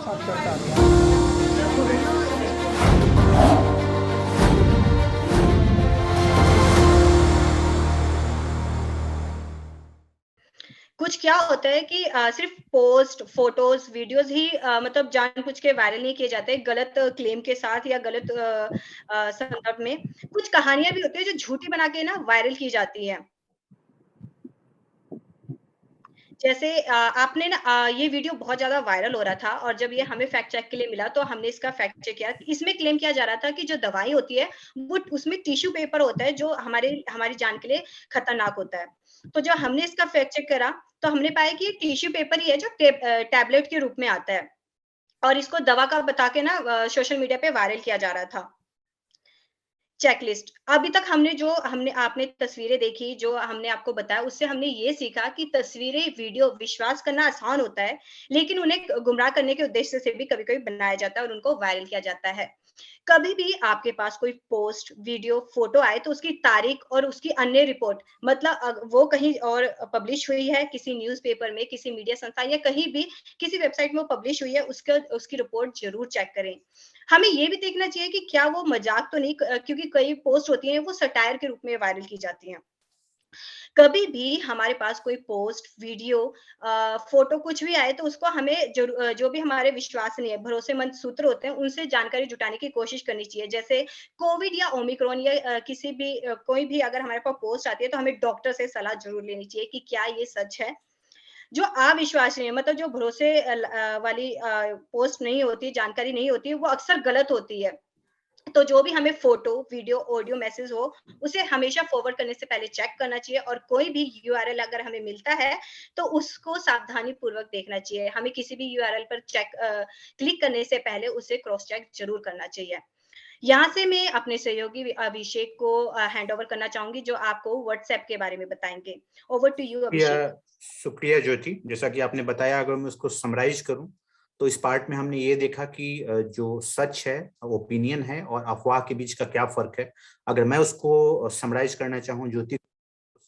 साक्षरता कुछ क्या होता है कि सिर्फ पोस्ट, फोटोज़, वीडियोज़ ही मतलब जानबूझ के वायरल नहीं किए जाते, गलत क्लेम के साथ या गलत संदर्भ में। कुछ कहानियाँ भी होती हैं जो झूठी बना के ना वायरल की जाती हैं। जैसे आपने ना ये वीडियो बहुत ज़्यादा वायरल हो रहा था और जब ये हमें फैक्ट चेक के लिए मिला तो हमने इसका फैक्ट चेक किया। इसमें क्लेम किया जा रहा था कि जो दवाई होती है, वो उसमें टिश्यू पेपर होता है जो हमारी जान के लिए खतरनाक होता है। तो जब हमने इसका फैक्ट चेक करा, तो हमने पाया कि ये टिश्यू पेपर ही है जो टैबलेट के रूप में आता है और इसको दवा का बता के ना सोशल मीडिया पे वायरल किया जा रहा था। चेकलिस्ट अभी तक हमने आपने तस्वीरें देखी, जो हमने आपको बताया, उससे हमने ये सीखा कि तस्वीरें, वीडियो विश्वास करना आसान होता है, लेकिन उन्हें गुमराह करने के उद्देश्य से भी कभी-कभी बनाया जाता है और उनको वायरल किया जाता है। कभी भी आपके पास कोई पोस्ट, वीडियो, फोटो आए तो उसकी तारीख और उसकी अन्य रिपोर्ट मतलब वो कहीं और पब्लिश हुई है, किसी न्यूज़पेपर में, किसी मीडिया संस्थान या कहीं भी किसी वेबसाइट में वो पब्लिश हुई है, उसका उसकी रिपोर्ट ज़रूर चेक करें। हमें ये भी देखना चाहिए कि क्या वो मज़ाक तो नहीं क्योंकि कई पोस्ट होती हैं वो सटायर के रूप में वायरल की जाती हैं। कभी भी हमारे पास कोई पोस्ट, वीडियो फ़ोटो कुछ भी आए तो उसको हमें जो भी हमारे विश्वसनीय, भरोसेमंद सूत्र होते हैं, उनसे जानकारी जुटाने की कोशिश करनी चाहिए। जैसे कोविड या ओमिक्रॉन या किसी भी कोई भी अगर हमारे पास पोस्ट आती है तो हमें डॉक्टर से सलाह ज़रूर लेनी चाहिए कि क्या ये सच है? जो अविश्वसनीय मतलब जो भरोसे वाली पोस्ट नहीं होती, जानकारी नहीं होती, वो अक्सर गलत होती है। तो जो भी हमें फ़ोटो, वीडियो, ऑडियो मैसेज हो, उसे हमेशा फॉरवर्ड करने से पहले चेक करना चाहिए और कोई भी यूआरएल अगर हमें मिलता है, तो उसको सावधानीपूर्वक देखना चाहिए। हमें किसी भी यूआरएल पर क्लिक करने से पहले उसे क्रॉस चेक ज़रूर करना चाहिए। यहाँ से मैं अपने सहयोगी अभिषेक को हैंड ओवर करना चाहूँगी, जो आपको व्हाट्सएप के बारे में बताएँगे। ओवर टू यू अभिषेक। शुक्रिया ज्योति। जैसा कि आपने बताया, अगर मैं उसको समराइज करूं तो इस पार्ट में हमने ये देखा कि जो सच है, ओपिनियन है और अफवाह के बीच का क्या फर्क है। अगर मैं उसको समराइज करना चाहूँ ज्योति,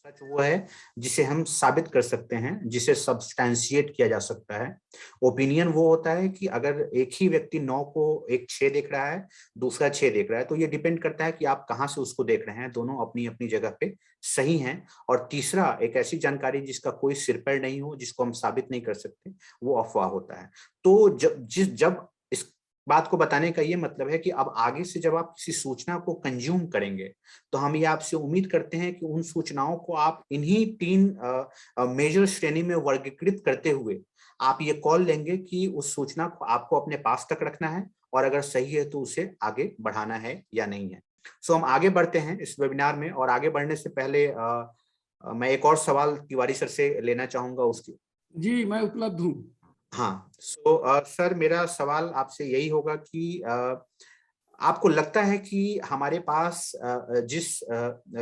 सच वो है जिसे हम साबित कर सकते हैं, जिसे सब्सटैंशिएट किया जा सकता है। ओपिनियन वो होता है कि अगर एक ही व्यक्ति 9 को एक 6 देख रहा है, दूसरा 6 देख रहा है, तो ये डिपेंड करता है कि आप कहाँ से उसको देख रहे हैं। दोनों अपनी अपनी जगह पे सही हैं। और तीसरा, एक ऐसी जानकारी जिसका कोई सिर पैर नहीं हो, जिसको हम साबित नहीं कर सकते, वो अफवाह होता है। तो जब इस बात को बताने का ये मतलब है कि अब आगे से जब आप किसी सूचना को कंज्यूम करेंगे, तो हम ये आपसे उम्मीद करते हैं कि उन सूचनाओं को आप इन्हीं 3 मेजर श्रेणी में वर्गीकृत करते हुए आप ये कॉल लेंगे कि उस सूचना को आपको अपने पास तक रखना है और अगर सही है तो उसे आगे बढ़ाना है या नहीं है। सो हम आगे बढ़ते हैं इस वेबिनार में, और आगे बढ़ने से पहले मैं एक और सवाल तिवारी सर से लेना चाहूंगा उसकी। जी, मैं उपलब्ध हूँ। हाँ, सर मेरा सवाल आपसे यही होगा कि आपको लगता है कि हमारे पास जिस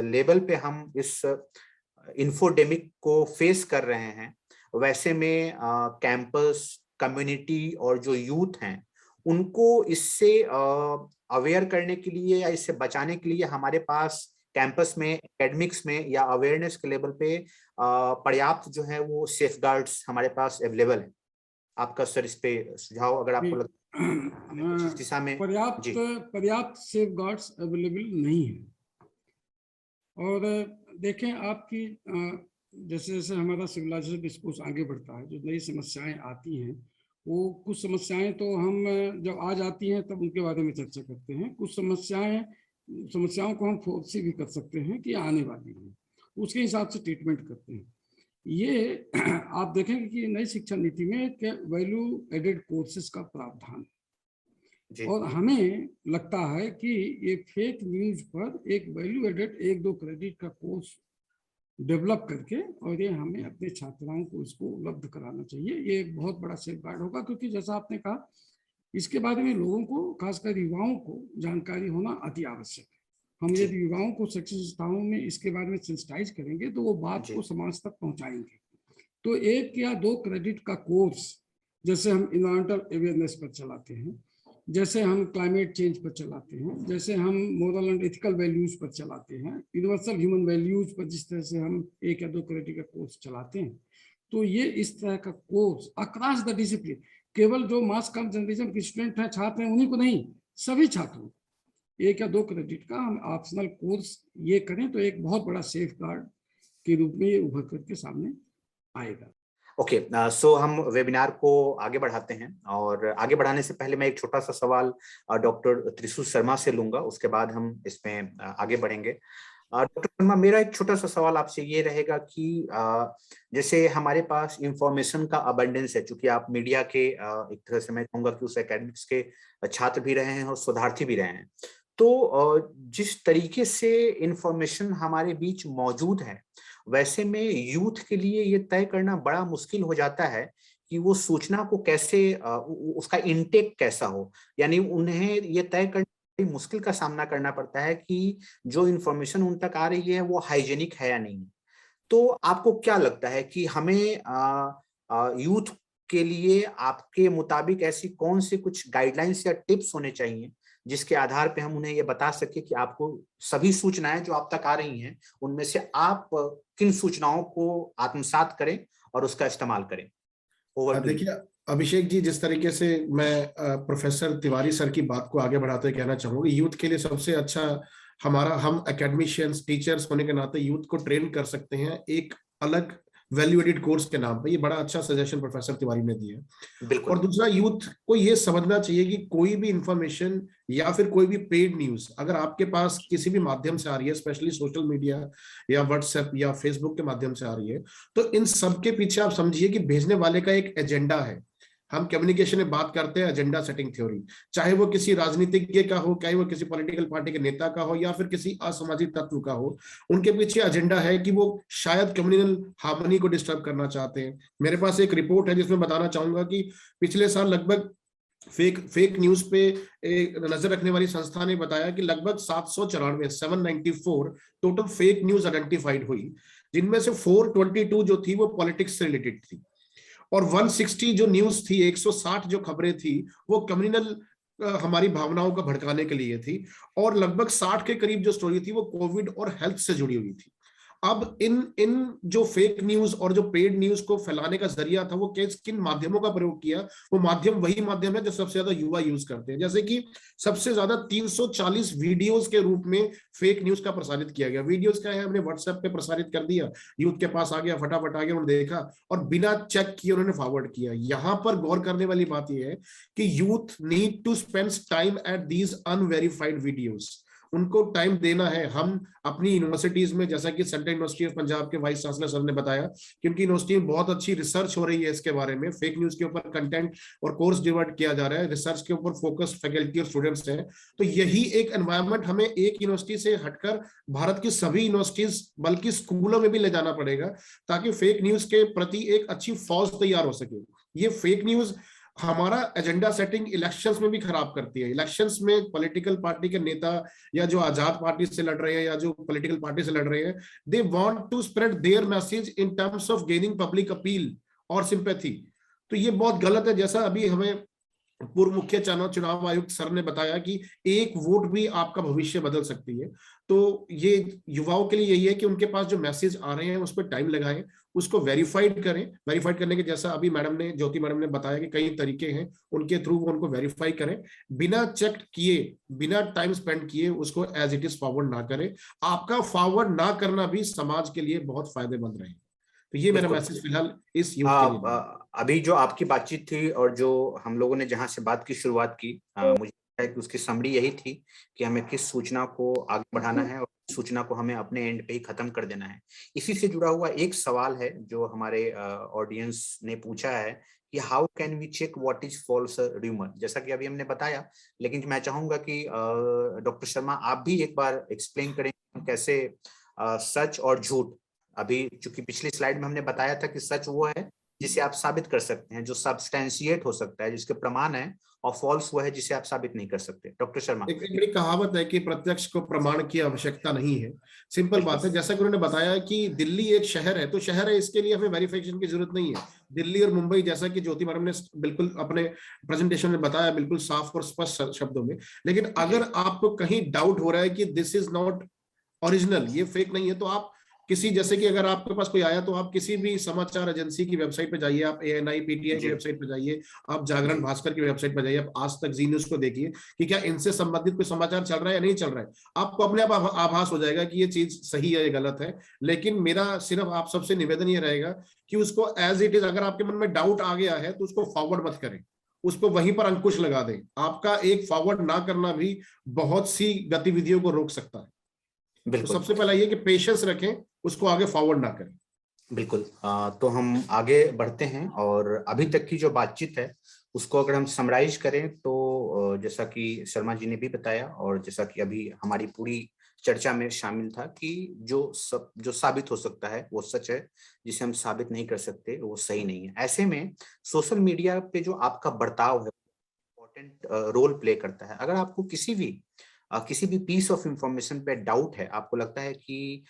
लेवल पे हम इस इंफोडेमिक को फेस कर रहे हैं, वैसे में कैंपस, कम्युनिटी और जो यूथ हैं, उनको इससे अवेयर करने के लिए या इससे बचाने के लिए हमारे पास कैंपस में, एकेडमिक्स में या अवेयरनेस के लेवल पे पर्याप्त जो है वो सेफगार्ड्स हमारे पास अवेलेबल है? आपका सर इस पे सुझाव अगर आपको लगता है कुछ इस दिशा में। पर्याप्त जी पर्याप्त सेफगार्ड्स अवेलेबल नहीं है। और देखें आपकी जैसे जैसे हमारा सिविलाइजेशन डिस्कोर्स आगे बढ़ता है, जो नई समस्याएं आती हैं, वो कुछ समस्याएं तो हम जब आ जाती हैं तब उनके बारे में चर्चा करते हैं। कुछ समस्याओं को हम फोर्सी भी कर सकते हैं कि आने वाली हैं, उसके हिसाब से ट्रीटमेंट करते हैं। ये आप देखेंगे कि नई शिक्षा नीति में एक वैल्यू एडेड कोर्सेज का प्रावधान, और हमें लगता है कि ये फेक न्यूज पर एक वैल्यू एडेड 1-2 क्रेडिट का कोर्स डेवलप करके और ये हमें अपने छात्राओं को इसको उपलब्ध कराना चाहिए। ये एक बहुत बड़ा सेफगार्ड होगा, क्योंकि जैसा आपने कहा, इसके बारे में लोगों को, खासकर युवाओं को जानकारी होना अति आवश्यक है। हम यदि युवाओं को शिक्षण संस्थाओं में इसके बारे में सेंसिटाइज करेंगे तो वो बात को समाज तक पहुंचाएंगे। तो 1 या 2 क्रेडिट का कोर्स, जैसे हम इन्वायरमेंटल अवेयरनेस पर चलाते हैं, जैसे हम क्लाइमेट चेंज पर चलाते हैं, जैसे हम मोरल एंड एथिकल वैल्यूज पर चलाते हैं, यूनिवर्सल ह्यूमन वैल्यूज पर जिस तरह से हम 1 या 2 क्रेडिट का कोर्स चलाते हैं, तो ये इस तरह का कोर्स अक्रॉस द डिसिप्लिन, केवल जो मास कंसंट्रेशन के स्टूडेंट हैं, छात्र हैं, उन्हीं को नहीं, सभी छात्रों 1 या 2 क्रेडिट का हम ऑप्शनल कोर्स ये करें तो एक बहुत बड़ा सेफ गार्ड के रूप में ये उभर करके सामने आएगा। ओके, सो हम वेबिनार को आगे बढ़ाते हैं, और आगे बढ़ाने से पहले मैं एक छोटा सा सवाल डॉक्टर त्रिशु शर्मा से लूंगा, उसके बाद हम इसमें आगे बढ़ेंगे। डॉक्टर शर्मा, मेरा एक छोटा सा सवाल आपसे ये रहेगा कि जैसे हमारे पास इंफॉर्मेशन का अबंडेंस है, चूंकि आप मीडिया के एक तरह से मैं कहूँगा कि उस एकेडमिक्स के छात्र भी रहे हैं और शोधार्थी भी रहे हैं, तो जिस तरीके से इंफॉर्मेशन हमारे बीच मौजूद है, वैसे में यूथ के लिए ये तय करना बड़ा मुश्किल हो जाता है कि वो सूचना को कैसे उसका इनटेक कैसा हो, यानी उन्हें ये तय करना मुश्किल का सामना करना पड़ता है कि जो इन्फॉर्मेशन उन तक आ रही है वो हाइजेनिक है या नहीं। तो आपको क्या लगता है कि हमें यूथ के लिए आपके मुताबिक ऐसी कौन सी कुछ गाइडलाइंस या टिप्स होने चाहिए जिसके आधार पे हम उन्हें ये बता सके कि आपको सभी सूचनाएं जो आप तक आ रही हैं उनमें से आप किन सूचनाओं को आत्मसात करें और उसका इस्तेमाल करें? देखिए अभिषेक जी, जिस तरीके से मैं प्रोफेसर तिवारी सर की बात को आगे बढ़ाते कहना चाहूंगा, यूथ के लिए सबसे अच्छा हम एकेडमिशियंस टीचर्स होने के नाते यूथ को ट्रेन कर सकते हैं एक अलग वैल्यू एडिड कोर्स के नाम पे। ये बड़ा अच्छा सजेशन प्रोफेसर तिवारी ने दिया। और दूसरा, यूथ को ये समझना चाहिए कि कोई भी इंफॉर्मेशन या फिर कोई भी पेड न्यूज अगर आपके पास किसी भी माध्यम से आ रही है, स्पेशली सोशल मीडिया या व्हाट्सएप या फेसबुक के माध्यम से आ रही है, तो इन सब के पीछे आप समझिए कि भेजने वाले का एक एजेंडा है। हम कम्युनिकेशन में बात करते हैं एजेंडा सेटिंग थ्योरी, चाहे वो किसी राजनीतिज्ञ का हो, चाहे वो किसी पॉलिटिकल पार्टी के नेता का हो या फिर किसी असामाजिक तत्व का हो, उनके पीछे एजेंडा है कि वो शायद कम्युनल हार्मनी को डिस्टर्ब करना चाहते हैं। मेरे पास एक रिपोर्ट है जिसमें बताना चाहूंगा कि पिछले साल लगभग फेक न्यूज पे नजर रखने वाली संस्था ने बताया कि लगभग 794 टोटल फेक न्यूज आइडेंटिफाइड हुई, जिनमें से 422 जो थी वो पॉलिटिक्स से रिलेटेड थी, और 160 जो न्यूज थी, 160 जो खबरें थी वो कम्युनल हमारी भावनाओं को भड़काने के लिए थी, और लगभग 60 के करीब जो स्टोरी थी वो कोविड और हेल्थ से जुड़ी हुई थी। अब इन जो फेक न्यूज और जो पेड न्यूज को फैलाने का जरिया था वो किन माध्यमों का प्रयोग किया, वो माध्यम वही माध्यम है जो सबसे ज्यादा युवा यूज करते हैं। जैसे कि सबसे ज्यादा 340 वीडियोस के रूप में फेक न्यूज का प्रसारित किया गया। वीडियोस का है, हमने व्हाट्सएप पे प्रसारित कर दिया, यूथ के पास आ गया, फटाफट आ गया, उन्होंने देखा और बिना चेक किए उन्होंने फॉरवर्ड किया। यहां पर गौर करने वाली बात यह है कि youth need to spend time at these unverified videos. उनको टाइम देना है। हम अपनी यूनिवर्सिटीज में, जैसा कि सेंट्रल यूनिवर्सिटी ऑफ पंजाब के वाइस चांसलर सर ने बताया कि उनकी यूनिवर्सिटी में बहुत अच्छी रिसर्च हो रही है इसके बारे में, फेक न्यूज के ऊपर कंटेंट और कोर्स डिवाइड किया जा रहा है, रिसर्च के ऊपर फोकस फैकल्टी और स्टूडेंट्स हैं। तो यही एक एनवायरनमेंट हमें एक यूनिवर्सिटी से हटकर भारत की सभी यूनिवर्सिटीज बल्कि स्कूलों में भी ले जाना पड़ेगा, ताकि फेक न्यूज के प्रति एक अच्छी फौज तैयार हो सके। ये फेक न्यूज हमारा एजेंडा सेटिंग इलेक्शंस में भी खराब करती है। इलेक्शंस में पॉलिटिकल पार्टी के नेता या जो आजाद पार्टी से लड़ रहे हैं या जो पॉलिटिकल पार्टी से लड़ रहे हैं, they want to spread their message in terms of gaining public appeal और सिंपैथी। तो ये बहुत गलत है। जैसा अभी हमें पूर्व मुख्य चुनाव आयुक्त सर ने बताया कि एक वोट भी आपका भविष्य बदल सकती है। तो ये युवाओं के लिए यही है कि उनके पास जो मैसेज आ रहे हैं उस पर टाइम लगाएं, उसको वेरीफाइड करें। वेरीफाइड करने के, जैसा अभी ज्योति मैडम ने बताया कि कई तरीके हैं, उनके थ्रू वो उनको वेरीफाई करें, बिना चेक किए, बिना टाइम स्पेंड किए उसको एज इट इज फॉरवर्ड ना करें। आपका फॉरवर्ड ना करना भी समाज के लिए बहुत फायदेमंद रहे। तो ये मेरा मैसेज फिलहाल इस यूथ के लिए। अभी जो आपकी बातचीत थी और जो हम लोगों ने जहां से बात की शुरुआत की, मुझे लगता है कि उसकी समरी यही थी कि हमें किस सूचना को आगे बढ़ाना है और सूचना को हमें अपने एंड पे ही खत्म कर देना है। इसी से जुड़ा हुआ एक सवाल है जो हमारे ऑडियंस ने पूछा है कि how can we check what is false rumour. जैसा कि अभी हमने बताया, लेकिन मैं चाहूंगा कि डॉक्टर शर्मा आप भी एक बार एक्सप्लेन करें कैसे सच और झूठ, अभी चूंकि पिछली स्लाइड में हमने बताया था कि सच वो है जिसे आप साबित कर सकते हैं, जो सब्सटेंशिएट हो सकता है, जिसके प्रमाण है, और फॉल्स वो है जिसे आप साबित नहीं कर सकते। डॉक्टर शर्मा, एक बड़ी कहावत है कि प्रत्यक्ष को प्रमाण की आवश्यकता नहीं है। सिंपल बात है, जैसा कि उन्होंने बताया कि दिल्ली एक शहर है, तो शहर है, इसके लिए हमें वेरिफिकेशन की जरूरत नहीं है। दिल्ली और मुंबई, जैसा कि ज्योति मैडम ने बिल्कुल अपने प्रेजेंटेशन में बताया, बिल्कुल साफ और स्पष्ट शब्दों में। लेकिन अगर आपको कहीं डाउट हो रहा है कि दिस इज नॉट ओरिजिनल, ये फेक नहीं है, तो आप किसी, जैसे कि अगर आपके पास कोई आया तो आप किसी भी समाचार एजेंसी की वेबसाइट पे जाइए, आप ANI PTI की वेबसाइट पे जाइए, आप जागरण भास्कर की वेबसाइट पे जाइए, आप आज तक, जी न्यूज को देखिए कि क्या इनसे संबंधित कोई समाचार चल रहा है या नहीं चल रहा है। आपको अपने आप आभास हो जाएगा कि ये चीज सही है या गलत है। लेकिन मेरा सिर्फ आप सबसे निवेदन ये रहेगा कि उसको एज इट इज, अगर आपके मन में डाउट आ गया है तो उसको फॉरवर्ड मत करें, उसको वहीं पर अंकुश लगा दें। आपका एक फॉरवर्ड ना करना भी बहुत सी गतिविधियों को रोक सकता है। तो बिल्कुल, सबसे पहला ये कि पेशेंस रखें, उसको आगे फॉरवर्ड ना करें। बिल्कुल। तो हम आगे बढ़ते हैं और अभी तक की जो बातचीत है उसको अगर हम समराइज करें तो जैसा कि शर्मा जी ने भी बताया और जैसा कि अभी हमारी पूरी चर्चा में शामिल था कि जो साबित हो सकता है वो सच है, जिसे हम साबित नहीं कर सकते वो सही नहीं है। ऐसे में सोशल मीडिया पे जो आपका बर्ताव है इम्पोर्टेंट रोल प्ले करता है। अगर आपको किसी भी पीस ऑफ इंफॉर्मेशन पे डाउट है, आपको लगता है कि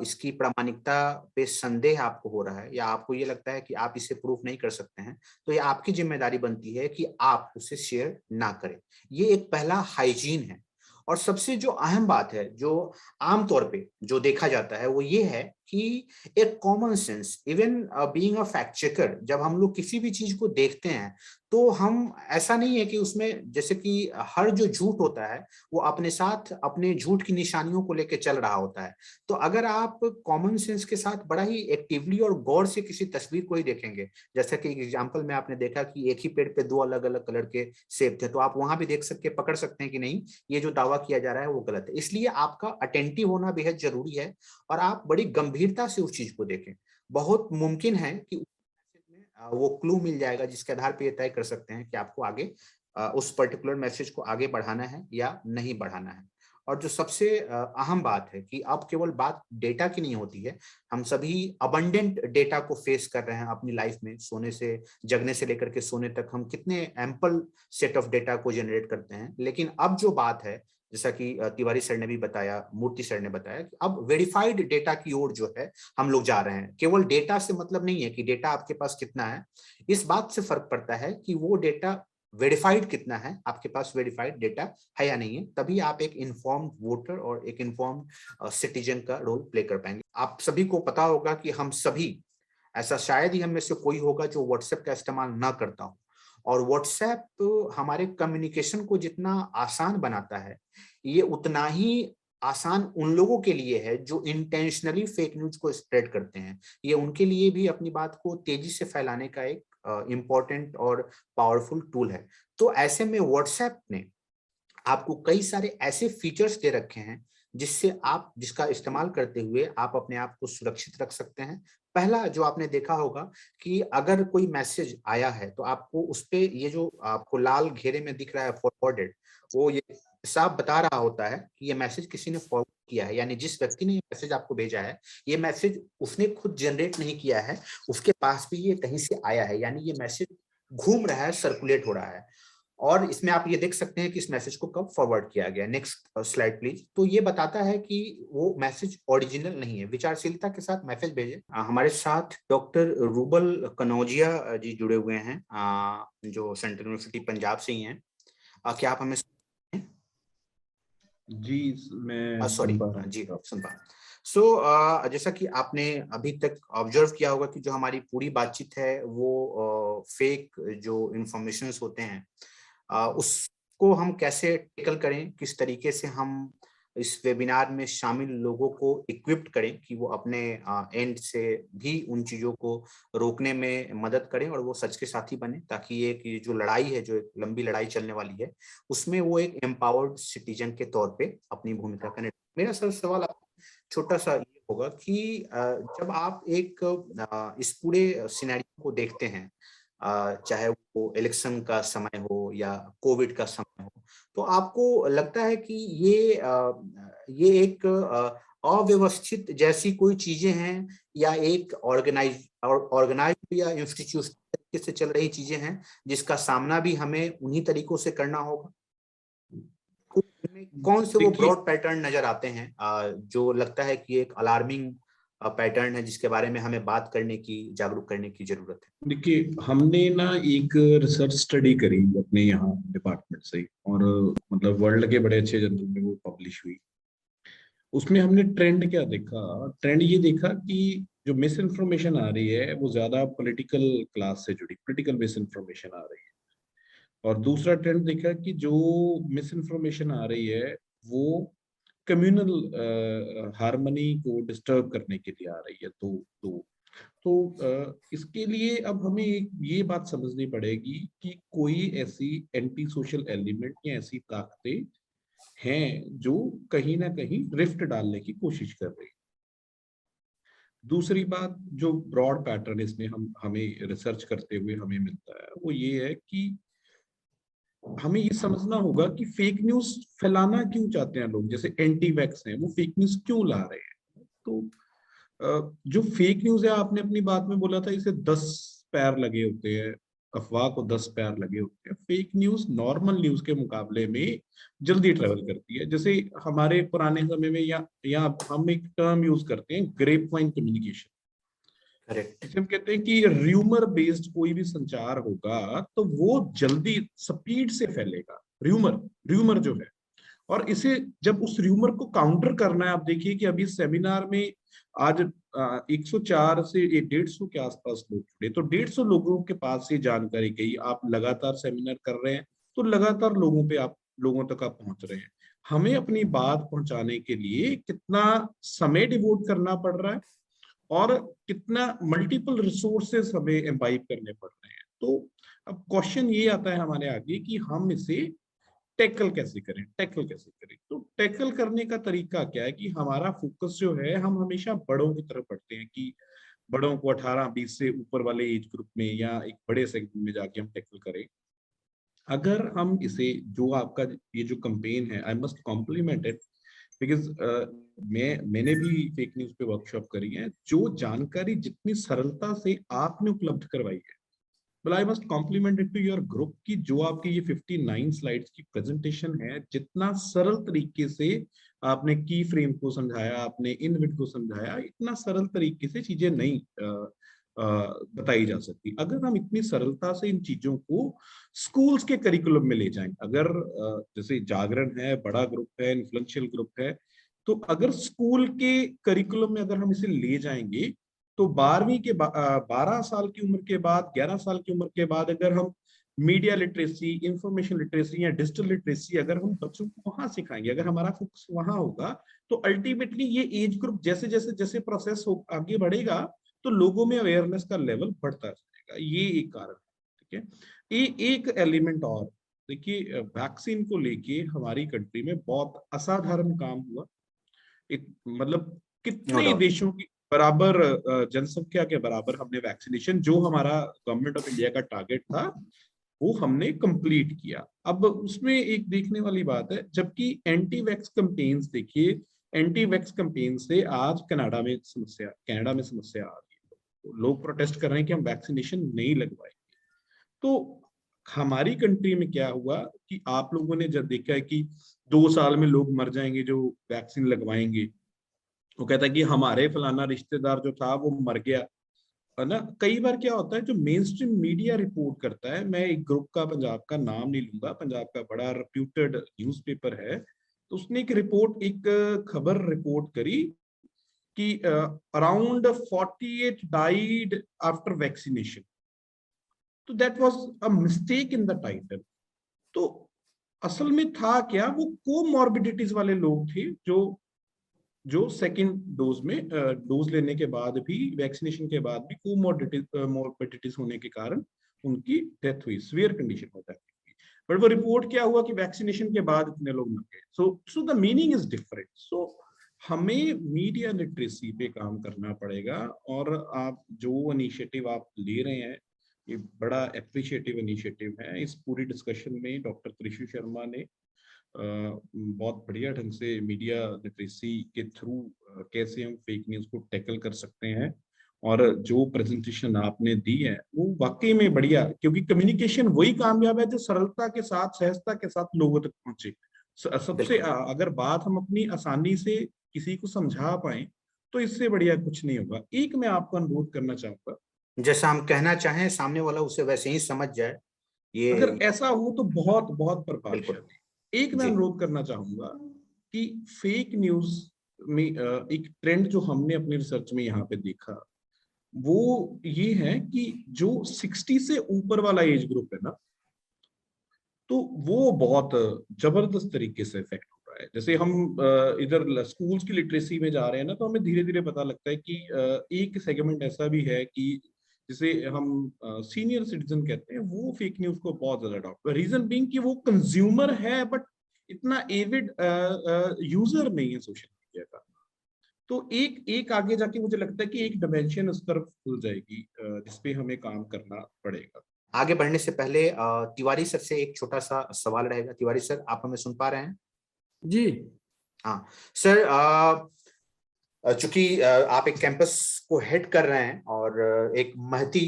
इसकी प्रामाणिकता पे संदेह आपको हो रहा है या आपको ये लगता है कि आप इसे प्रूफ नहीं कर सकते हैं, तो ये आपकी जिम्मेदारी बनती है कि आप उसे शेयर ना करें। ये एक पहला हाइजीन है। और सबसे जो अहम बात है, जो आमतौर पे जो देखा जाता है वो ये है कि एक common sense, even being a fact checker, जब हम लोग किसी भी चीज को देखते हैं तो हम, ऐसा नहीं है कि उसमें, जैसे कि हर जो झूठ होता है वो अपने साथ अपने झूठ की निशानियों को लेकर चल रहा होता है। तो अगर आप कॉमन सेंस के साथ बड़ा ही एक्टिवली और गौर से किसी तस्वीर को ही देखेंगे, जैसा कि एग्जांपल में आपने देखा कि एक ही पेड़ पे 2 अलग अलग कलर के सेब थे, तो आप वहां भी देख सकते, पकड़ सकते हैं कि नहीं, ये जो दावा किया जा रहा है वो गलत है। इसलिए आपका अटेंटिव होना बेहद जरूरी है और आप बड़ी गंभीरता से उस चीज को देखें। बहुत मुमकिन है कि वो क्लू मिल जाएगा जिसके आधार पर ये तय कर सकते हैं कि आपको आगे उस पर्टिकुलर मैसेज को आगे बढ़ाना है या नहीं बढ़ाना है। और जो सबसे अहम बात है कि अब केवल बात डेटा की नहीं होती है, हम सभी अबंडेंट डेटा को फेस कर रहे हैं अपनी लाइफ में। सोने से, जगने से लेकर के सोने तक हम कितने एम्पल सेट ऑफ डेटा को जनरेट करते हैं। लेकिन अब जो बात है, जैसा कि तिवारी सर ने भी बताया, मूर्ति सर ने बताया, कि अब वेरीफाइड डेटा की ओर जो है हम लोग जा रहे हैं। केवल डेटा से मतलब नहीं है कि डेटा आपके पास कितना है, इस बात से फर्क पड़ता है कि वो डेटा वेरीफाइड कितना है, आपके पास वेरीफाइड डेटा है या नहीं है। तभी आप एक इन्फॉर्म्ड वोटर और एक इन्फॉर्म्ड सिटीजन का रोल प्ले कर पाएंगे। आप सभी को पता होगा कि हम सभी, ऐसा शायद ही हम में से कोई होगा जो व्हाट्सएप का इस्तेमाल ना करता हो। और व्हाट्सएप हमारे कम्युनिकेशन को जितना आसान बनाता है, ये उतना ही आसान उन लोगों के लिए है जो इंटेंशनली फेक न्यूज को स्प्रेड करते हैं। ये उनके लिए भी अपनी बात को तेजी से फैलाने का एक इम्पोर्टेंट और पावरफुल टूल है। तो ऐसे में व्हाट्सएप ने आपको कई सारे ऐसे फीचर्स दे रखे हैं जिसका इस्तेमाल करते हुए आप अपने आप को सुरक्षित रख सकते हैं। पहला जो आपने देखा होगा कि अगर कोई मैसेज आया है तो आपको उस पे, ये जो आपको लाल घेरे में दिख रहा है फॉरवर्डेड, वो ये साफ बता रहा होता है कि ये मैसेज किसी ने फॉरवर्ड किया है, यानी जिस व्यक्ति ने ये मैसेज आपको भेजा है, ये मैसेज उसने खुद जनरेट नहीं किया है, उसके पास भी ये कहीं से आया है, यानी ये मैसेज घूम रहा है, सर्कुलेट हो रहा है। और इसमें आप ये देख सकते हैं कि इस मैसेज को कब फॉरवर्ड किया गया। Next slide please. तो ये बताता है कि वो मैसेज ओरिजिनल नहीं है। विचारशीलता के साथ मैसेज भेजें। हमारे साथ डॉक्टर रूबल कनौजिया जी जुड़े हुए हैं, जो सेंट्रल यूनिवर्सिटी पंजाब से ही हैं। क्या आप हमें जी, मैं सॉरी जी सुन पा। जैसा कि आपने अभी तक ऑब्जर्व किया होगा कि जो हमारी पूरी बातचीत है वो फेक जो इंफॉर्मेशन होते हैं उसको हम कैसे टेकल करें, किस तरीके से हम इस वेबिनार में शामिल लोगों को इक्विप्ड करें कि वो अपने एंड से भी उन चीजों को रोकने में मदद करें और वो सच के साथी बने, ताकि ये जो लड़ाई है, जो एक लंबी लड़ाई चलने वाली है, उसमें वो एक एम्पावर्ड सिटीजन के तौर पे अपनी भूमिका करें। मेरा सर सवाल छोटा सा ये होगा कि जब आप एक इस पूरे सिनेरियो को देखते हैं, चाहे वो इलेक्शन का समय हो या कोविड का समय हो, तो आपको लगता है कि ये एक अव्यवस्थित जैसी कोई चीजें हैं या एक ऑर्गेनाइज या इंस्टीट्यूशन तरीके से चल रही चीजें हैं जिसका सामना भी हमें उन्हीं तरीकों से करना होगा? कौन से वो ब्रॉड पैटर्न नजर आते हैं जो लगता है कि एक अलार्मिंग पैटर्न है जिसके बारे में हमें बात करने की, जागरूक करने की जरूरत है? देखिए, हमने ना एक रिसर्च स्टडी करी अपने यहाँ डिपार्टमेंट से, और मतलब वर्ल्ड के बड़े अच्छे जर्नल में वो पब्लिश हुई। उसमें हमने ट्रेंड क्या देखा, ट्रेंड ये देखा कि जो मिस इन्फॉर्मेशन आ रही है वो ज्यादा पॉलिटिकल क्लास से जुड़ी, पॉलिटिकल मिस इन्फॉर्मेशन आ रही है। और दूसरा ट्रेंड देखा कि जो मिस इन्फॉर्मेशन आ रही है वो कम्युनल हार्मनी को डिस्टर्ब करने के लिए आ रही है। तो इसके लिए अब हमें ये बात समझनी पड़ेगी कि कोई ऐसी एंटी सोशल एलिमेंट या ऐसी ताकतें हैं जो कहीं ना कहीं रिफ्ट डालने की कोशिश कर रही है। दूसरी बात, जो ब्रॉड पैटर्न इसमें हमें रिसर्च करते हुए हमें मिलता है वो ये है कि हमें ये समझना होगा कि फेक न्यूज फैलाना क्यों चाहते हैं लोग। जैसे एंटी वैक्स हैं, वो फेक न्यूज क्यों ला रहे हैं। तो जो फेक न्यूज है, आपने अपनी बात में बोला था इसे 10 पैर लगे होते हैं, अफवाह को 10 पैर लगे होते हैं। फेक न्यूज नॉर्मल न्यूज के मुकाबले में जल्दी ट्रेवल करती है। जैसे हमारे पुराने समय में या हम एक टर्म यूज करते हैं, ग्रेप वाइन कम्युनिकेशन। हम कहते हैं कि र्यूमर बेस्ड कोई भी संचार होगा तो वो जल्दी स्पीड से फैलेगा, र्यूमर जो है। और इसे जब उस र्यूमर को काउंटर करना है, आप देखिए कि अभी सेमिनार में आज 104 से 150 के आसपास लोग जुड़े, तो 150 लोगों के पास ये जानकारी गई। आप लगातार सेमिनार कर रहे हैं तो लगातार लोगों तक आप पहुंच रहे हैं। हमें अपनी बात पहुंचाने के लिए कितना समय डिवोट करना पड़ रहा है और कितना मल्टीपल रिसोर्सेस हमें एम्बाइब करने पड़ रहे हैं। तो अब क्वेश्चन ये आता है हमारे आगे कि हम इसे टैकल कैसे करें। तो टैकल करने का तरीका क्या है कि हमारा फोकस जो है, हम हमेशा बड़ों की तरफ बढ़ते हैं कि बड़ों को 18-20 से ऊपर वाले एज ग्रुप में या एक बड़े सेगमेंट में जाके हम टैकल करें। अगर हम इसे, जो आपका ये जो कैंपेन है, I must compliment it because मैंने भी फेक न्यूज पे वर्कशॉप करी है। जो जानकारी जितनी सरलता से आपने उपलब्ध करवाई है, well, I must compliment it to your group कि जो आपकी ये 59 स्लाइड्स की प्रेजेंटेशन है, जितना सरल तरीके से आपने की फ्रेम को समझाया, आपने इनविट को समझाया, इतना सरल तरीके से चीजें नहीं बताई जा सकती। अगर हम इतनी सरलता से इन चीजों को स्कूल्स के करिकुलम में ले जाएं, अगर जैसे जागरण है, बड़ा ग्रुप है, इन्फ्लुएंशियल ग्रुप है, तो अगर स्कूल के करिकुलम में अगर हम इसे ले जाएंगे तो 12वीं के 12 साल की उम्र के बाद, 11 साल की उम्र के बाद अगर हम मीडिया लिटरेसी, इंफॉर्मेशन लिटरेसी या डिजिटल लिटरेसी अगर हम बच्चों को वहां सिखाएंगे, अगर हमारा फोकस वहां होगा, तो अल्टीमेटली ये एज ग्रुप जैसे जैसे जैसे प्रोसेस आगे बढ़ेगा तो लोगों में अवेयरनेस का लेवल बढ़ता जाएगा। ये एक कारण है। ठीक है। ये एक एलिमेंट और देखिए, वैक्सीन को लेके हमारी कंट्री में बहुत असाधारण काम हुआ। मतलब कितने देशों की बराबर जनसंख्या के बराबर हमने वैक्सीनेशन, जो हमारा गवर्नमेंट ऑफ इंडिया का टारगेट था, वो हमने कंप्लीट किया। अब उसमें एक देखने वाली बात है, जबकि एंटी वैक्स कैंपेन्स देखिए, एंटी वैक्स कैंपेन से आज कनाडा में समस्या आ रही है। लोग प्रोटेस्ट कर रहे हैं कि हम वैक्सीनेशन नहीं लगवाएंगे। तो हमारी कंट्री में क्या हुआ कि आप लोगों ने जब देखा है कि 2 साल में लोग मर जाएंगे जो वैक्सीन लगवाएंगे, वो कहता है कि हमारे फलाना रिश्तेदार जो था वो मर गया, है ना। कई बार क्या होता है, जो मेन स्ट्रीम मीडिया रिपोर्ट करता है, मैं एक ग्रुप का पंजाब का नाम नहीं लूंगा, पंजाब का बड़ा रेप्यूटेड न्यूज़पेपर है, तो उसने एक खबर रिपोर्ट करी कि अराउंड 48 डाइड आफ्टर वैक्सीनेशन। तो that was a mistake in the title. तो असल में था क्या, वो कोमॉर्बिडिटीज वाले लोग थे जो सेकंड डोज लेने के बाद भी, वैक्सीनेशन के बाद भी कोमॉर्बिडिटीज होने के कारण उनकी डेथ हुई, सीवियर कंडीशन हो जाती थी। बट वो रिपोर्ट क्या हुआ कि वैक्सीनेशन के बाद इतने लोग मर गए। So the meaning is different. So हमें मीडिया लिटरेसी पे काम करना पड़ेगा। और आप जो इनिशिएटिव आप ले रहे हैं, ये बड़ा एप्रिशिएटिव इनिशिएटिव है। इस पूरी डिस्कशन में डॉक्टर त्रिशु शर्मा ने बहुत बढ़िया ढंग से मीडिया लिटरेसी के थ्रू कैसे हम फेक न्यूज को टैकल कर सकते हैं, और जो प्रेजेंटेशन आपने दी है वो वाकई में बढ़िया, क्योंकि कम्युनिकेशन वही कामयाब है जो सरलता के साथ, सहजता के साथ लोगों तक पहुंचे। सबसे अगर बात हम अपनी आसानी से किसी को समझा पाए तो इससे बढ़िया कुछ नहीं होगा। एक मैं आपको अनुरोध करना चाहूंगा, जैसा हम कहना चाहें सामने वाला उसे वैसे ही समझ जाए, ये अगर ऐसा हो तो बहुत बहुत प्रभावशाली। एक मैं अनुरोध करना चाहूंगा कि फेक न्यूज में एक ट्रेंड जो हमने अपनी रिसर्च में यहाँ पे देखा वो ये है कि जो 60 से ऊपर वाला एज ग्रुप है ना, तो वो बहुत जबरदस्त तरीके से इफेक्ट हो रहा है। जैसे हम इधर स्कूल्स की लिटरेसी में जा रहे हैं ना, तो हमें धीरे धीरे पता लगता है कि एक सेगमेंट ऐसा भी है कि जिसे हम सीनियर सिटीजन कहते हैं, वो फेक न्यूज को बहुत ज्यादा अडॉप्ट, रीजन बीइंग कि वो कंज्यूमर है बट इतना एविड यूजर नहीं है सोशल मीडिया का। तो एक आगे जाके मुझे लगता है कि एक डिमेंशन उस तरफ खुल जाएगी जिसपे हमें काम करना पड़ेगा। आगे बढ़ने से पहले तिवारी सर से एक छोटा सा सवाल रहेगा। तिवारी सर, आप हमें सुन पा रहे हैं? जी हाँ सर, चूंकि आप एक कैंपस को हेड कर रहे हैं और एक महती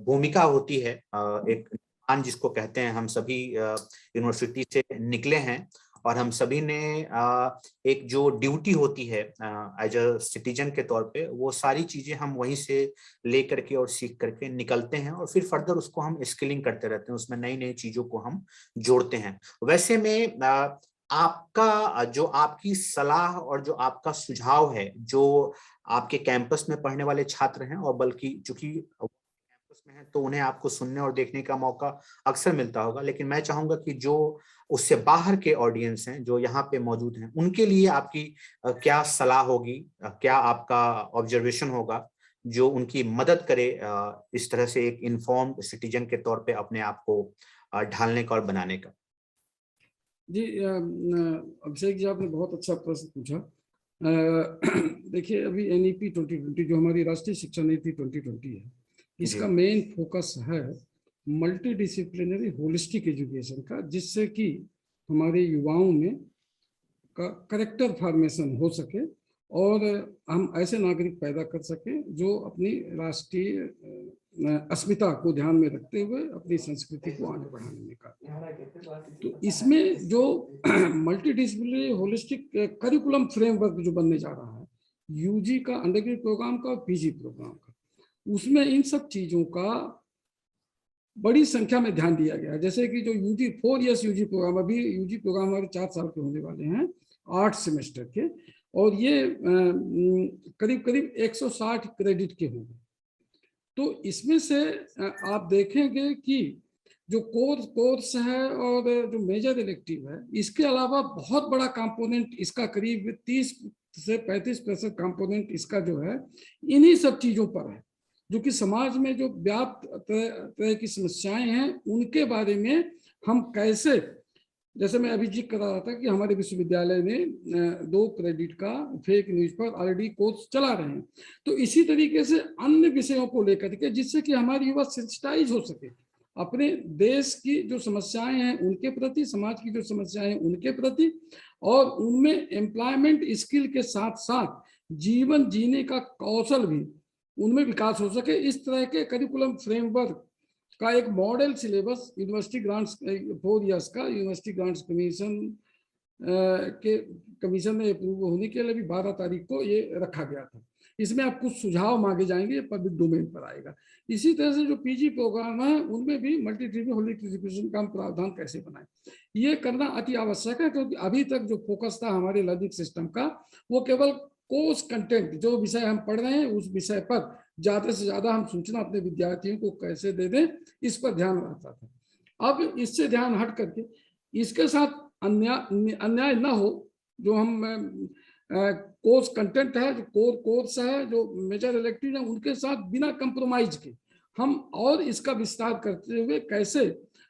भूमिका होती है, एक निर्माण जिसको कहते हैं, हम सभी यूनिवर्सिटी से निकले हैं और हम सभी ने एक जो ड्यूटी होती है एज अ सिटीजन के तौर पे, वो सारी चीजें हम वहीं से ले करके और सीख करके निकलते हैं और फिर फर्दर उसको हम स्किलिंग करते रहते हैं, उसमें नई नई चीजों को हम जोड़ते हैं। वैसे में आपका जो आपकी सलाह और जो आपका सुझाव है, जो आपके कैंपस में पढ़ने वाले छात्र हैं, और बल्कि चूंकि कैंपस में हैं तो उन्हें आपको सुनने और देखने का मौका अक्सर मिलता होगा, लेकिन मैं चाहूंगा कि जो उससे बाहर के ऑडियंस हैं जो यहाँ पे मौजूद हैं, उनके लिए आपकी क्या सलाह होगी, क्या आपका ऑब्जर्वेशन होगा जो उनकी मदद करे इस तरह से एक इन्फॉर्म्ड सिटीजन के तौर पे अपने आप को ढालने का और बनाने का? जी अभिषेक जी, आपने बहुत अच्छा प्रश्न पूछा। देखिए, अभी NEP 2020 जो हमारी राष्ट्रीय शिक्षा नीति 2020 है, इसका मेन फोकस है मल्टी डिसिप्लिनरी होलिस्टिक एजुकेशन का, जिससे कि हमारे युवाओं में करेक्टर फॉर्मेशन हो सके और हम ऐसे नागरिक पैदा कर सकें जो अपनी राष्ट्रीय अस्मिता को ध्यान में रखते हुए अपनी संस्कृति को आगे बढ़ाने में का। तो इसमें जो multi disciplinary holistic curriculum framework जो बनने जा रहा है, UG का, अंडरग्रेजुएट प्रोग्राम का और PG प्रोग्राम का, उसमें इन सब चीजों का बड़ी संख्या में ध्यान दिया गया है। जैसे कि जो UG 4 years UG प्रोग्राम, अभी UG प्रोग्राम हमारे 4 साल के होने वाले हैं, 8 सेमेस्टर के, और ये करीब करीब 160 क्रेडिट के होंगे। तो इसमें से आप देखेंगे कि जो कोर्स है और जो मेजर इलेक्टिव है, इसके अलावा बहुत बड़ा कंपोनेंट इसका, करीब 30 से 35% कंपोनेंट इसका जो है इन्हीं सब चीजों पर है, जो कि समाज में जो व्याप्त तरह की समस्याएं हैं उनके बारे में हम कैसे, जैसे मैं अभी जिक्र कर रहा था कि हमारे विश्वविद्यालय में 2 क्रेडिट का फेक न्यूज पर ऑलरेडी कोर्स चला रहे हैं। तो इसी तरीके से अन्य विषयों को लेकर के, जिससे कि हमारे युवा सेंसिटाइज हो सके अपने देश की जो समस्याएं हैं उनके प्रति, समाज की जो समस्याएं हैं उनके प्रति, और उनमें एम्प्लॉयमेंट स्किल के साथ साथ जीवन जीने का कौशल भी उनमें विकास हो सके। इस तरह के करिकुलम फ्रेमवर्क का एक model syllabus university grants 4 years का यूनिवर्सिटी ग्रांट्स कमीशन में अप्रूव होने के लिए भी 12 तारीख को ये रखा गया था। इसमें आप कुछ सुझाव मांगे जाएंगे, पब्लिक डोमेन पर आएगा। इसी तरह से जो PG प्रोग्राम है उनमें भी मल्टी डिसिप्लिनरी होलिस्टिक एजुकेशन का प्रावधान कैसे बनाए, ये करना अति आवश्यक है, क्योंकि अभी तक जो फोकस था हमारे लर्निंग सिस्टम का, वो केवल कोर्स कंटेंट, जो विषय हम पढ़ रहे हैं उस विषय पर ज्यादा से ज्यादा हम सूचना अपने विद्यार्थियों को कैसे दे दें, इस पर ध्यान रहता था। अब इससे ध्यान हट करके इसके साथ अन्याय न हो, जो हम कोर्स कंटेंट है, जो कोर्स है, जो मेजर इलेक्टिव है, उनके साथ बिना कंप्रोमाइज के हम और इसका विस्तार करते हुए कैसे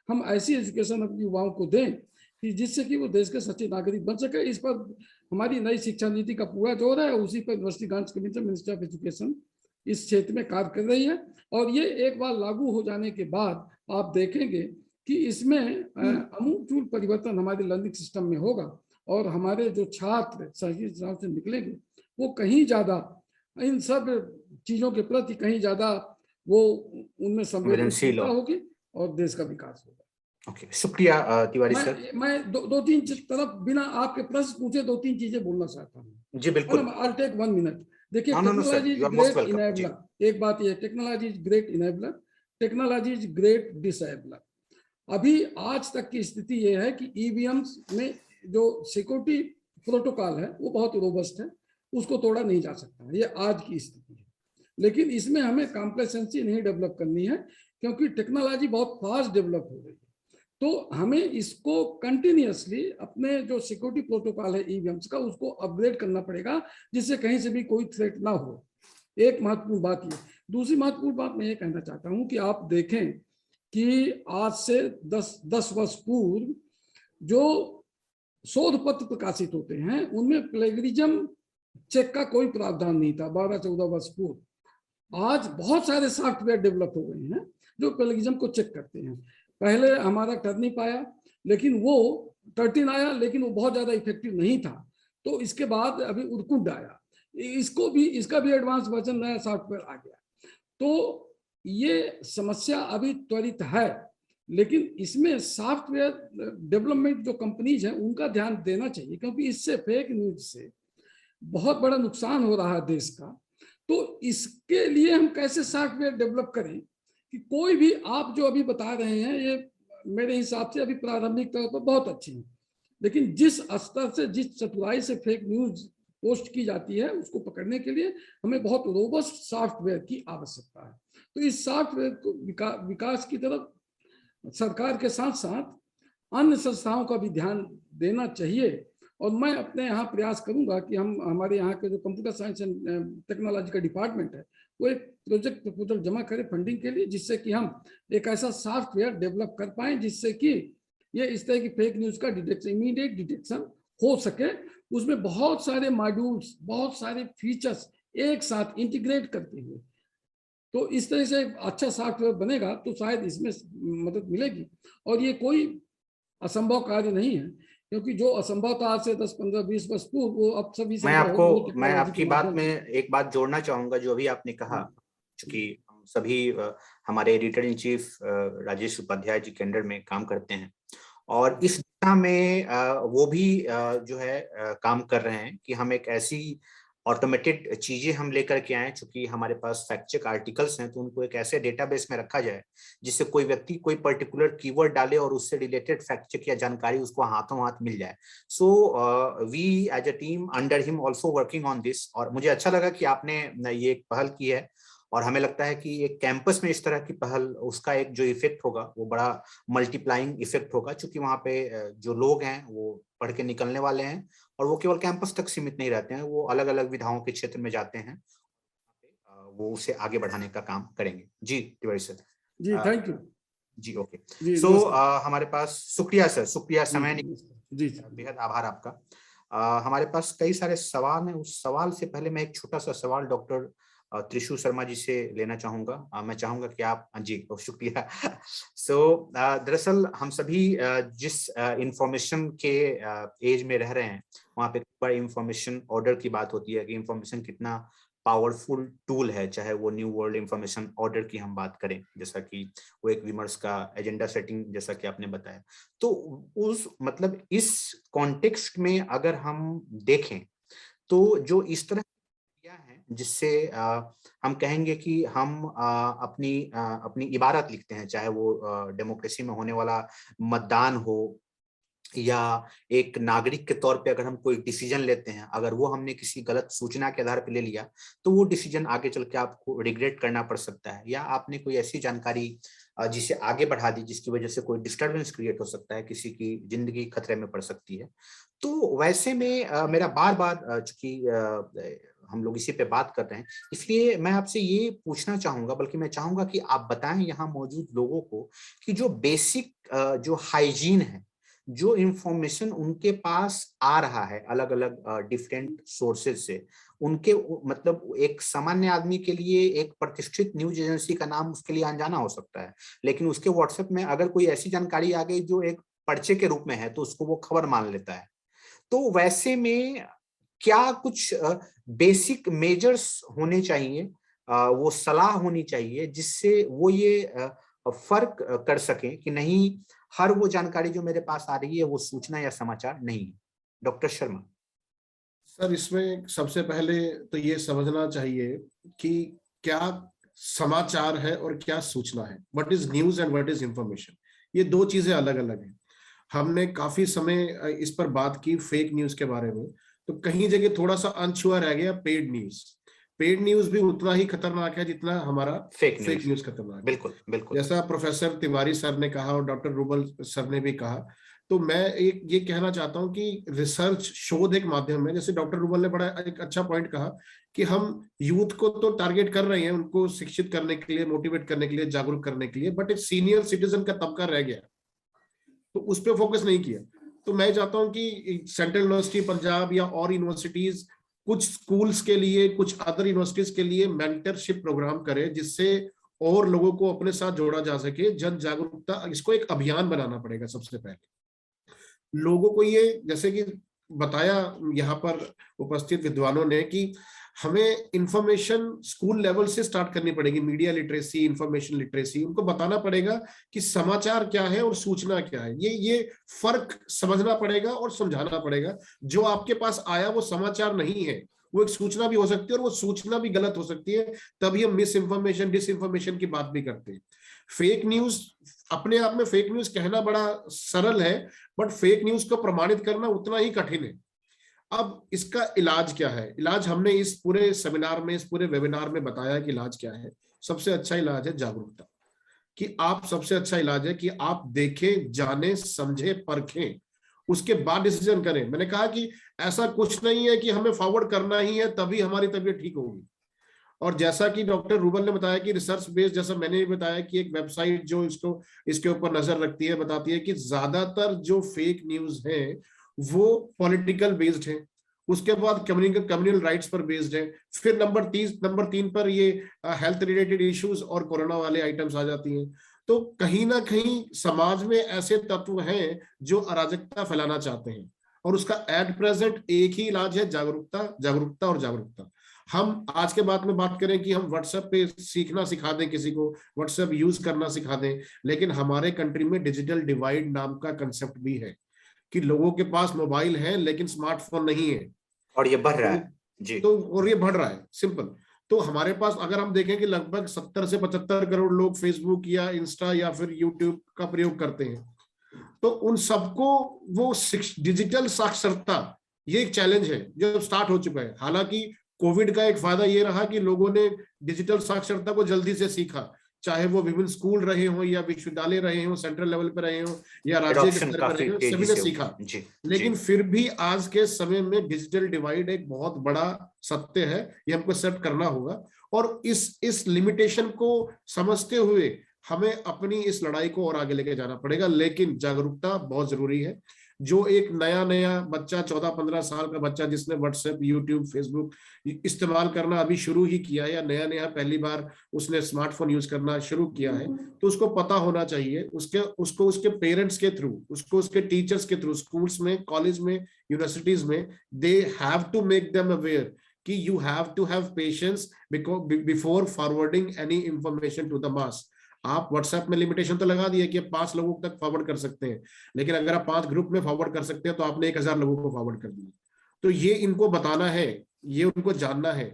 हम ऐसी एजुकेशन अपने युवाओं को दें कि जिससे कि वो देश के सच्चे नागरिक बन सके। इस पर हमारी नई शिक्षा नीति का पूरा जोर है, उसी पर university grants commission, ministry of education इस क्षेत्र में कार्य कर रही है। और ये एक बार लागू हो जाने के बाद आप देखेंगे कि इसमें अमूलचूल परिवर्तन हमारे लर्निंग सिस्टम में होगा और हमारे जो छात्र सही हिसाब से निकलेंगे वो कहीं ज्यादा इन सब चीजों के प्रति कहीं ज्यादा वो उनमें संवेदनशीलता होगी और देश का विकास होगा। ओके, शुक्रिया तिवारी सर। मैं दो तीन तरफ बिना आपके प्रश्न पूछे 2-3 चीजें बोलना चाहता हूँ। जी बिल्कुल। I'll take 1 minute। देखिए, टेक्नोलॉजी इज ग्रेट इनेबलर। एक बात ये, technology is great enabler, technology is great disabler. अभी आज तक की स्थिति ये है कि EVMs में जो सिक्योरिटी प्रोटोकॉल है वो बहुत रोबस्ट है, उसको तोड़ा नहीं जा सकता है, ये आज की स्थिति है। लेकिन इसमें हमें कॉम्प्लेसेंसी नहीं डेवलप करनी है, क्योंकि टेक्नोलॉजी बहुत फास्ट डेवलप हो रही है। तो हमें इसको कंटिन्यूअसली अपने जो सिक्योरिटी प्रोटोकॉल है ईवीएम्स का, उसको अपग्रेड करना पड़ेगा, जिससे कहीं से भी कोई थ्रेट ना हो। एक महत्वपूर्ण बात ये। दूसरी महत्वपूर्ण बात मैं ये कहना चाहता हूं कि आप देखें कि आज से 10 वर्ष पूर्व जो शोध पत्र प्रकाशित होते हैं उनमें प्लेगरिज्म चेक का कोई प्रावधान नहीं था 12-14 वर्ष पूर्व। आज बहुत सारे सॉफ्टवेयर डेवलप हो गए हैं जो प्लेगरिज्म को चेक करते हैं। पहले हमारा टर्निप आया, लेकिन वो 13 आया, लेकिन वो बहुत ज्यादा इफेक्टिव नहीं था। तो इसके बाद अभी उर्कुट आया, इसका भी एडवांस वर्जन नया सॉफ्टवेयर आ गया। तो ये समस्या अभी त्वरित है, लेकिन इसमें सॉफ्टवेयर डेवलपमेंट जो कंपनीज हैं उनका ध्यान देना चाहिए, क्योंकि इससे फेक न्यूज से बहुत बड़ा नुकसान हो रहा है देश का। तो इसके लिए हम कैसे सॉफ्टवेयर डेवलप करें कि कोई भी, आप जो अभी बता रहे हैं ये मेरे हिसाब से अभी प्रारंभिक तौर पर बहुत अच्छी है, लेकिन जिस स्तर से, जिस चतुराई से फेक न्यूज पोस्ट की जाती है उसको पकड़ने के लिए हमें बहुत रोबस्ट सॉफ्टवेयर की आवश्यकता है। तो इस सॉफ्टवेयर को विकास की तरफ सरकार के साथ साथ अन्य संस्थाओं का भी ध्यान देना चाहिए। और मैं अपने यहाँ प्रयास करूंगा कि हमारे यहाँ के जो कंप्यूटर साइंस एंड टेक्नोलॉजी का डिपार्टमेंट है वो एक प्रोजेक्ट प्रपोजल जमा करे फंडिंग के लिए, जिससे कि हम एक ऐसा सॉफ्टवेयर डेवलप कर पाए जिससे कि ये इस तरह की फेक न्यूज का डिटेक्शन, इमीडिएट डिटेक्शन हो सके। उसमें बहुत सारे मॉड्यूल्स, बहुत सारे फीचर्स एक साथ इंटीग्रेट करते हुए, तो इस तरह से एक अच्छा सॉफ्टवेयर बनेगा तो शायद इसमें मदद मिलेगी। और ये कोई असंभव कार्य नहीं है, क्योंकि जो असंभव था आज से 10, 15, 20 वर्ष पूर्व, वो अब सभी मैं आपकी बात में एक बात जोड़ना चाहूंगा जो अभी आपने कहा, क्योंकि हम सभी हमारे editor in chief Rajesh Upadhyay ji के अंडर में काम करते हैं और इस दिशा में वो भी जो है काम कर रहे हैं कि हम एक ऐसी ऑटोमेटेड चीजें हम लेकर के आए, चूंकि हमारे पास फैक्ट चेक आर्टिकल्स हैं तो उनको एक ऐसे डेटाबेस में रखा जाए जिससे कोई व्यक्ति कोई पर्टिकुलर कीवर्ड डाले और उससे रिलेटेड फैक्ट चेक या जानकारी उसको हाथों हाथ मिल जाए। So we as a team under him also working on this. और मुझे अच्छा लगा कि आपने ये एक पहल की है और हमें लगता है कि एक कैंपस में इस तरह की पहल, उसका एक जो इफेक्ट होगा वो बड़ा मल्टीप्लाइंग इफेक्ट होगा, क्योंकि वहाँ पे जो लोग हैं वो पढ़ के निकलने वाले हैं और वो केवल कैंपस तक सीमित नहीं रहते हैं, वो अलग अलग विधाओं के क्षेत्र में जाते हैं, वो उसे आगे बढ़ाने का काम करेंगे। जी तिवारी सर। जी थैंक यू। जी ओके। सो हमारे पास, शुक्रिया सर, शुक्रिया समय जी बेहद आभार आपका। हमारे पास कई सारे सवाल हैं, उस सवाल से पहले मैं एक छोटा सा सवाल डॉक्टर त्रिशु शर्मा जी से लेना चाहूंगा। मैं चाहूंगा कि आप, जी शुक्रिया। सो दरअसल हम सभी जिस इंफॉर्मेशन के एज में रह रहे हैं वहाँ पे बड़ा इंफॉर्मेशन ऑर्डर की बात होती है कि इंफॉर्मेशन कितना पावरफुल टूल है, चाहे वो न्यू वर्ल्ड इंफॉर्मेशन ऑर्डर की हम बात करें, जैसा कि वो एक विमर्श का एजेंडा सेटिंग जैसा कि आपने बताया। तो उस मतलब इस कॉन्टेक्स्ट में अगर हम देखें तो जो इस तरह है जिससे हम कहेंगे कि हम अपनी इबारत लिखते हैं, चाहे वो डेमोक्रेसी में होने वाला मतदान हो या एक नागरिक के तौर पे अगर हम कोई डिसीजन लेते हैं, अगर वो हमने किसी गलत सूचना के आधार पर ले लिया तो वो डिसीजन आगे चल के आपको रिग्रेट करना पड़ सकता है, या आपने कोई ऐसी जानकारी जिसे आगे बढ़ा दी जिसकी वजह से कोई डिस्टर्बेंस क्रिएट हो सकता है, किसी की जिंदगी खतरे में पड़ सकती है। तो वैसे में मेरा बार बार, चूंकि हम लोग इसी पे बात कर रहे हैं, इसलिए मैं आपसे ये पूछना चाहूंगा, बल्कि मैं चाहूंगा कि आप बताएं यहाँ मौजूद लोगों को कि जो बेसिक जो हाइजीन है, जो इंफॉर्मेशन उनके पास आ रहा है अलग अलग डिफरेंट सोर्सेज से, उनके मतलब एक सामान्य आदमी के लिए एक प्रतिष्ठित न्यूज एजेंसी का नाम उसके लिए अनजाना हो सकता है, लेकिन उसके व्हाट्सएप में अगर कोई ऐसी जानकारी आ गई जो एक पर्चे के रूप में है तो उसको वो खबर मान लेता है। तो वैसे में क्या कुछ बेसिक मेजर्स होने चाहिए, वो सलाह होनी चाहिए जिससे वो ये फर्क कर सकें कि नहीं हर वो जानकारी जो मेरे पास आ रही है वो सूचना या समाचार नहीं है? डॉक्टर शर्मा सर, इसमें सबसे पहले तो ये समझना चाहिए कि क्या समाचार है और क्या सूचना है। What is news and what is information, ये दो चीजें अलग अलग हैं। हमने काफी समय इस पर बात की फेक न्यूज के बारे में, तो कहीं जगह थोड़ा सा अनछुआ रह गया पेड न्यूज। पेड न्यूज भी उतना ही खतरनाक है जितना हमारा फेक न्यूज खतरनाक है। बिल्कुल बिल्कुल। जैसा प्रोफेसर तिवारी सर ने कहा और डॉक्टर रूबल सर ने भी कहा, तो मैं एक ये कहना चाहता हूं कि रिसर्च शोध एक माध्यम है। जैसे डॉक्टर रूबल ने बड़ा एक अच्छा पॉइंट कहा कि हम यूथ को तो टारगेट कर रहे हैं, उनको शिक्षित करने के लिए, मोटिवेट करने के लिए, जागरूक करने के लिए, बट एक सीनियर सिटीजन का तबका रह गया, तो उस पर फोकस नहीं किया। तो मैं चाहता हूं कि सेंट्रल यूनिवर्सिटी पंजाब या और यूनिवर्सिटीज कुछ स्कूल्स के लिए, कुछ अदर यूनिवर्सिटीज के लिए मेंटरशिप प्रोग्राम करे, जिससे और लोगों को अपने साथ जोड़ा जा सके। जन जागरूकता, इसको एक अभियान बनाना पड़ेगा। सबसे पहले लोगों को ये, जैसे कि बताया यहाँ पर उपस्थित विद्वानों ने, कि हमें इंफॉर्मेशन स्कूल लेवल से स्टार्ट करनी पड़ेगी। मीडिया लिटरेसी, इंफॉर्मेशन लिटरेसी, उनको बताना पड़ेगा कि समाचार क्या है और सूचना क्या है। ये फर्क समझना पड़ेगा और समझाना पड़ेगा। जो आपके पास आया वो समाचार नहीं है, वो एक सूचना भी हो सकती है, और वो सूचना भी गलत हो सकती है। तभी हम मिस इंफॉर्मेशन, डिस इंफॉर्मेशन की बात भी करते हैं। फेक न्यूज अपने आप में, फेक न्यूज कहना बड़ा सरल है, बट फेक न्यूज को प्रमाणित करना उतना ही कठिन है। अब इसका इलाज क्या है? इलाज हमने इस पूरे सेमिनार में, इस पूरे वेबिनार में बताया कि इलाज क्या है। सबसे अच्छा इलाज है जागरूकता। कि आप, सबसे अच्छा इलाज है कि आप देखें, जाने, समझे, परखें, उसके बाद डिसीजन करें। मैंने कहा कि ऐसा कुछ नहीं है कि हमें फॉरवर्ड करना ही है तभी हमारी तबीयत ठीक होगी। और जैसा कि डॉक्टर रूबल ने बताया कि रिसर्च बेस्ड, जैसा मैंने भी बताया कि एक वेबसाइट जो इसके ऊपर नजर रखती है, बताती है कि ज्यादातर जो फेक न्यूज है वो पॉलिटिकल बेस्ड है। उसके बाद कम्युनल राइट्स पर बेस्ड है। फिर नंबर 3 पर ये हेल्थ रिलेटेड इश्यूज और कोरोना वाले आइटम्स आ जाती हैं। तो कहीं ना कहीं समाज में ऐसे तत्व हैं जो अराजकता फैलाना चाहते हैं, और उसका एट प्रेजेंट एक ही इलाज है, जागरूकता, जागरूकता और जागरूकता। हम आज के बाद में बात करें कि हम व्हाट्सएप पे सीखना सिखा दें, किसी को व्हाट्सएप यूज करना सिखा दें, लेकिन हमारे कंट्री में डिजिटल डिवाइड नाम का कंसेप्ट भी है कि लोगों के पास मोबाइल है लेकिन स्मार्टफोन नहीं है, और ये बढ़ रहा है जी। तो और ये बढ़ रहा है, सिंपल। तो हमारे पास अगर हम देखें कि लगभग 70 से 75 करोड़ लोग फेसबुक या इंस्टा या फिर यूट्यूब का प्रयोग करते हैं, तो उन सबको वो डिजिटल साक्षरता, ये एक चैलेंज है जो स्टार्ट हो चुका है। हालांकि कोविड का एक फायदा ये रहा कि लोगों ने डिजिटल साक्षरता को जल्दी से सीखा, चाहे वो विभिन्न स्कूल रहे हो या विश्वविद्यालय रहे हो, सेंट्रल लेवल पर रहे हो या राज्य के स्तर पर रहे हो, सभी ने सीखा। लेकिन फिर भी आज के समय में डिजिटल डिवाइड एक बहुत बड़ा सत्य है, ये हमको एक्सेप्ट करना होगा। और इस लिमिटेशन को समझते हुए हमें अपनी इस लड़ाई को और आगे लेके जाना पड़ेगा। लेकिन जागरूकता बहुत जरूरी है। जो एक नया बच्चा, 14-15 साल का बच्चा जिसने व्हाट्सएप, यूट्यूब, फेसबुक इस्तेमाल करना अभी शुरू ही किया है, या नया पहली बार उसने स्मार्टफोन यूज करना शुरू किया है, तो उसको पता होना चाहिए, उसको उसके पेरेंट्स के थ्रू, उसको उसके टीचर्स के थ्रू, स्कूल्स में, कॉलेज में, यूनिवर्सिटीज में, they have to make them aware कि you have to have patience before forwarding any information to the mass. आप व्हाट्सएप में लिमिटेशन तो लगा दिए कि 5 लोगों तक फॉरवर्ड कर सकते हैं, लेकिन अगर आप 5 ग्रुप में फॉरवर्ड कर सकते हैं तो आपने 1000 लोगों को फॉरवर्ड कर दिया। तो ये इनको बताना है, ये उनको जानना है।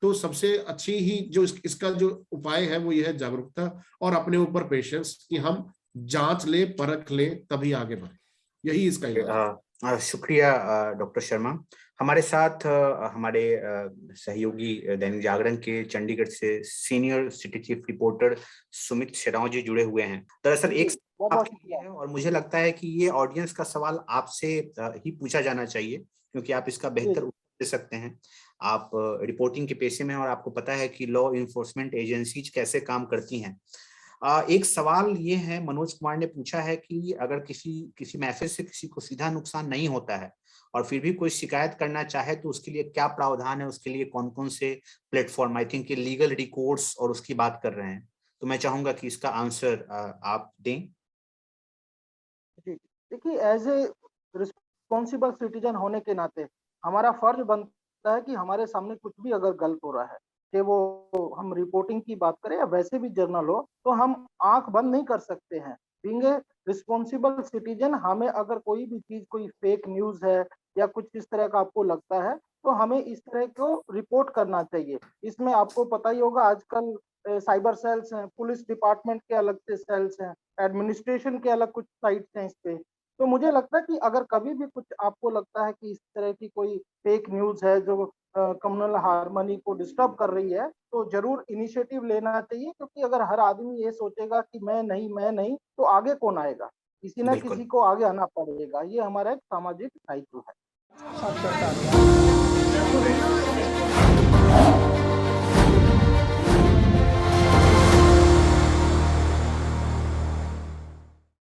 तो सबसे अच्छी ही जो इसका जो उपाय है वो ये है जागरूकता और अपने ऊपर पेशेंस, कि हम जांच ले, परख ले, तभी आगे बढ़े। यही इसका इलाज। शुक्रिया डॉक्टर शर्मा। हमारे साथ हमारे सहयोगी दैनिक जागरण के चंडीगढ़ से senior city chief reporter Sumit Sherao ji जुड़े हुए हैं। दरअसल एक है और मुझे लगता है कि ये ऑडियंस का सवाल आपसे ही पूछा जाना चाहिए, क्योंकि आप इसका बेहतर उत्तर दे सकते हैं। आप रिपोर्टिंग के पेशे में, और आपको पता है कि लॉ इन्फोर्समेंट एजेंसीज कैसे काम करती हैं। एक सवाल ये है, मनोज कुमार ने पूछा है कि अगर किसी मैसेज से किसी को सीधा नुकसान नहीं होता है और फिर भी कोई शिकायत करना चाहे तो उसके लिए क्या प्रावधान है, उसके लिए कौन कौन से platform, I think legal recourse और उसकी बात कर रहे हैं। तो मैं चाहूंगा कि इसका आंसर आप दें। देखिए, एज ए रिस्पॉन्सिबल सिटीजन होने के नाते हमारा फर्ज बनता है कि हमारे सामने कुछ भी अगर गलत हो रहा है, कि वो हम रिपोर्टिंग की बात करें या वैसे भी जर्नल हो, तो हम आंख बंद नहीं कर सकते हैं। बीइंग ए रिस्पॉन्सिबल सिटीजन, हमें अगर कोई भी चीज, कोई फेक न्यूज है या कुछ इस तरह का आपको लगता है, तो हमें इस तरह को रिपोर्ट करना चाहिए। इसमें आपको पता ही होगा, आजकल साइबर सेल्स हैं, पुलिस डिपार्टमेंट के अलग से सेल्स हैं, एडमिनिस्ट्रेशन के अलग कुछ साइट्स हैं इस पे। तो मुझे लगता है कि अगर कभी भी कुछ आपको लगता है कि इस तरह की कोई फेक न्यूज़ है जो कम्युनल हार्मनी को डिस्टर्ब कर रही है, तो जरूर इनिशिएटिव लेना चाहिए, क्योंकि अगर हर आदमी ये सोचेगा कि मैं नहीं, तो आगे कौन आएगा? किसी न बिल्कुल। किसी को आगे आना पड़ेगा। ये हमारा एक सामाजिक दायित्व है।